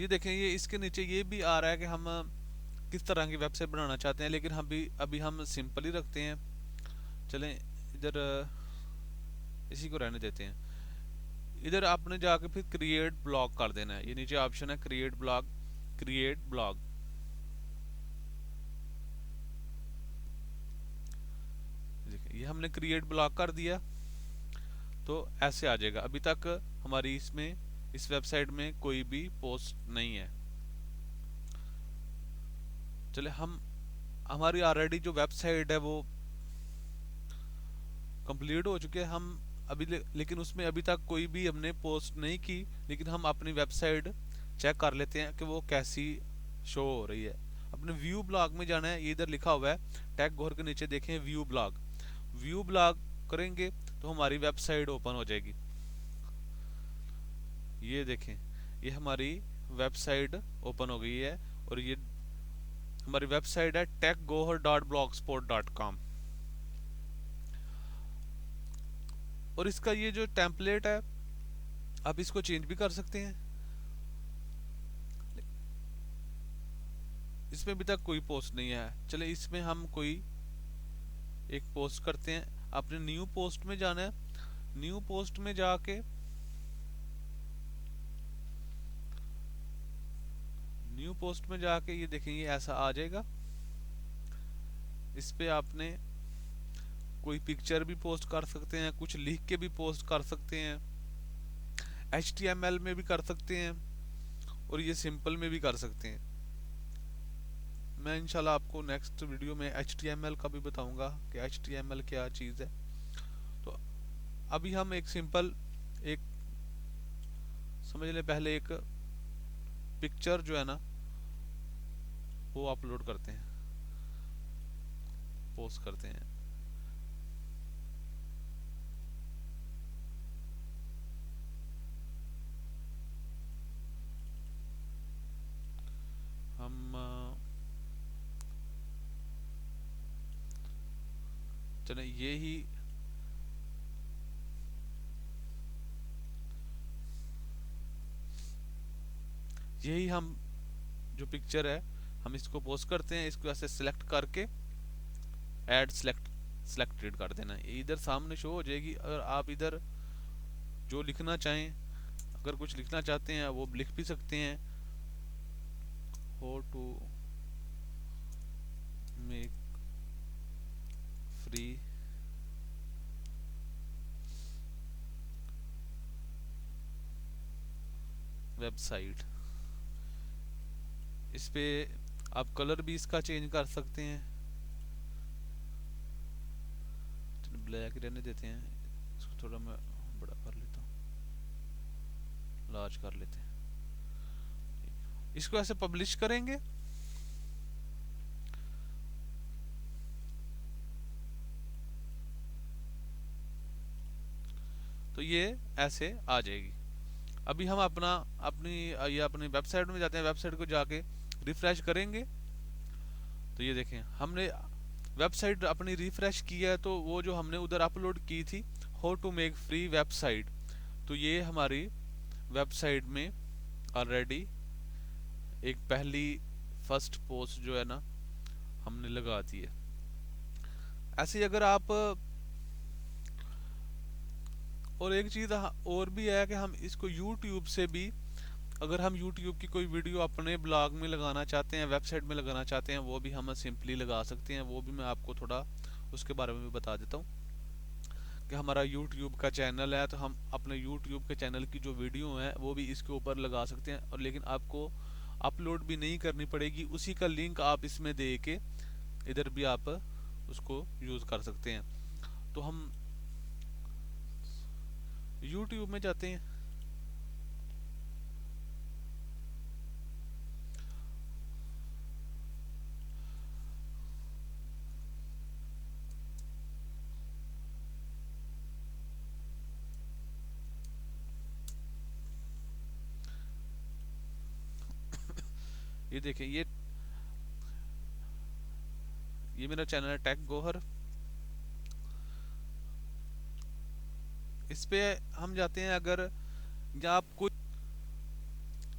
ये देखें, ये इसके नीचे ये भी आ रहा है कि हम किस तरह की वेबसाइट बनाना चाहते हैं, लेकिन हम भी अभी हम सिंपल ही रखते हैं। चलें इधर इसी को रहने देते हैं। इधर आपने जाके फिर क्रिएट ब्लॉग कर देना है। ये नीचे ऑप्शन है क्रिएट ब्लॉग, क्रिएट ब्लॉग। देखिए ये हमने क्रिएट ब्लॉग कर दिया तो ऐसे आ जाएगा। अभी तक हमारी इस वेबसाइट में कोई भी पोस्ट नहीं है। चले हमारी ऑलरेडी जो वेबसाइट है वो कंप्लीट हो चुके हैं। हम अभी लेकिन उसमें अभी तक कोई भी हमने पोस्ट नहीं की, लेकिन हम अपनी वेबसाइट चेक कर लेते हैं कि वो कैसी शो हो रही है। अपने व्यू ब्लॉग में जाना है। ये इधर लिखा हुआ है टैग गोहर के नीचे देखें व्यू ब्लॉग। व्यू ब्लॉग करेंगे तो हमारी वेबसाइट ओपन हो जाएगी। ये देखें, ये हमारी वेबसाइट ओपन हो गई है और ये हमारी वेबसाइट है techgohar.blogspot.com। और इसका ये जो टेम्पलेट है आप इसको चेंज भी कर सकते हैं। इसमें अभी तक कोई पोस्ट नहीं है। चले इसमें हम कोई एक पोस्ट करते हैं। आपने न्यू पोस्ट में जाना है। न्यू पोस्ट में जाके ये देखेंगे ऐसा आ जाएगा। इस पे आपने कोई पिक्चर भी पोस्ट कर सकते हैं, कुछ लिख के भी पोस्ट कर सकते हैं, HTML में भी कर सकते हैं और ये सिंपल में भी कर सकते हैं। मैं इंशाल्लाह आपको नेक्स्ट वीडियो में HTML का भी बताऊंगा कि HTML क्या चीज़ है। तो अभी हम एक सिंपल एक समझ लें, पहले एक पिक्चर जो है ना वो अपलोड करते हैं, पोस्ट करते हैं। हम चले यही हम जो पिक्चर है हम इसको पोस्ट करते हैं। इसको ऐसे सिलेक्ट करके ऐड सिलेक्टेड कर देना है। इधर सामने शो हो जाएगी। अगर आप इधर जो लिखना चाहें, अगर कुछ लिखना चाहते हैं वो लिख भी सकते हैं। How to make free website. इस पे आप कलर भी इसका चेंज कर सकते हैं। ब्लैक रहने देते हैं, इसको थोड़ा मैं बड़ा कर लेता हूँ, लार्ज कर लेते हैं। इसको ऐसे पब्लिश करेंगे तो ये ऐसे आ जाएगी। अभी हम अपनी वेबसाइट में जाते हैं। वेबसाइट को जाके रिफ्रेश करेंगे तो ये देखें हमने वेबसाइट अपनी रिफ्रेश की है। तो वो जो हमने उधर अपलोड की थी how to make free website, तो ये हमारी वेबसाइट में ऑलरेडी एक पहली फर्स्ट पोस्ट जो है ना हमने लगा दी है। ऐसे ही अगर आप और एक चीज़ और भी है कि हम इसको YouTube से भी, अगर हम YouTube की कोई वीडियो अपने ब्लॉग में लगाना चाहते हैं, वेबसाइट में लगाना चाहते हैं, वो भी हम सिंपली लगा सकते हैं। वो भी मैं आपको थोड़ा उसके बारे में भी बता देता हूँ कि हमारा YouTube का चैनल है तो हम अपने YouTube के चैनल की जो वीडियो है वो भी इसके ऊपर लगा सकते हैं। और लेकिन आपको अपलोड भी नहीं करनी पड़ेगी, उसी का लिंक आप इसमें दे के इधर भी आप उसको यूज़ कर सकते हैं। तो हम YouTube में जाते हैं। ये देखें, ये मेरा चैनल है टेक गोहर। इस पे हम जाते हैं। अगर या आप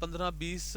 15-20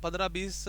15-20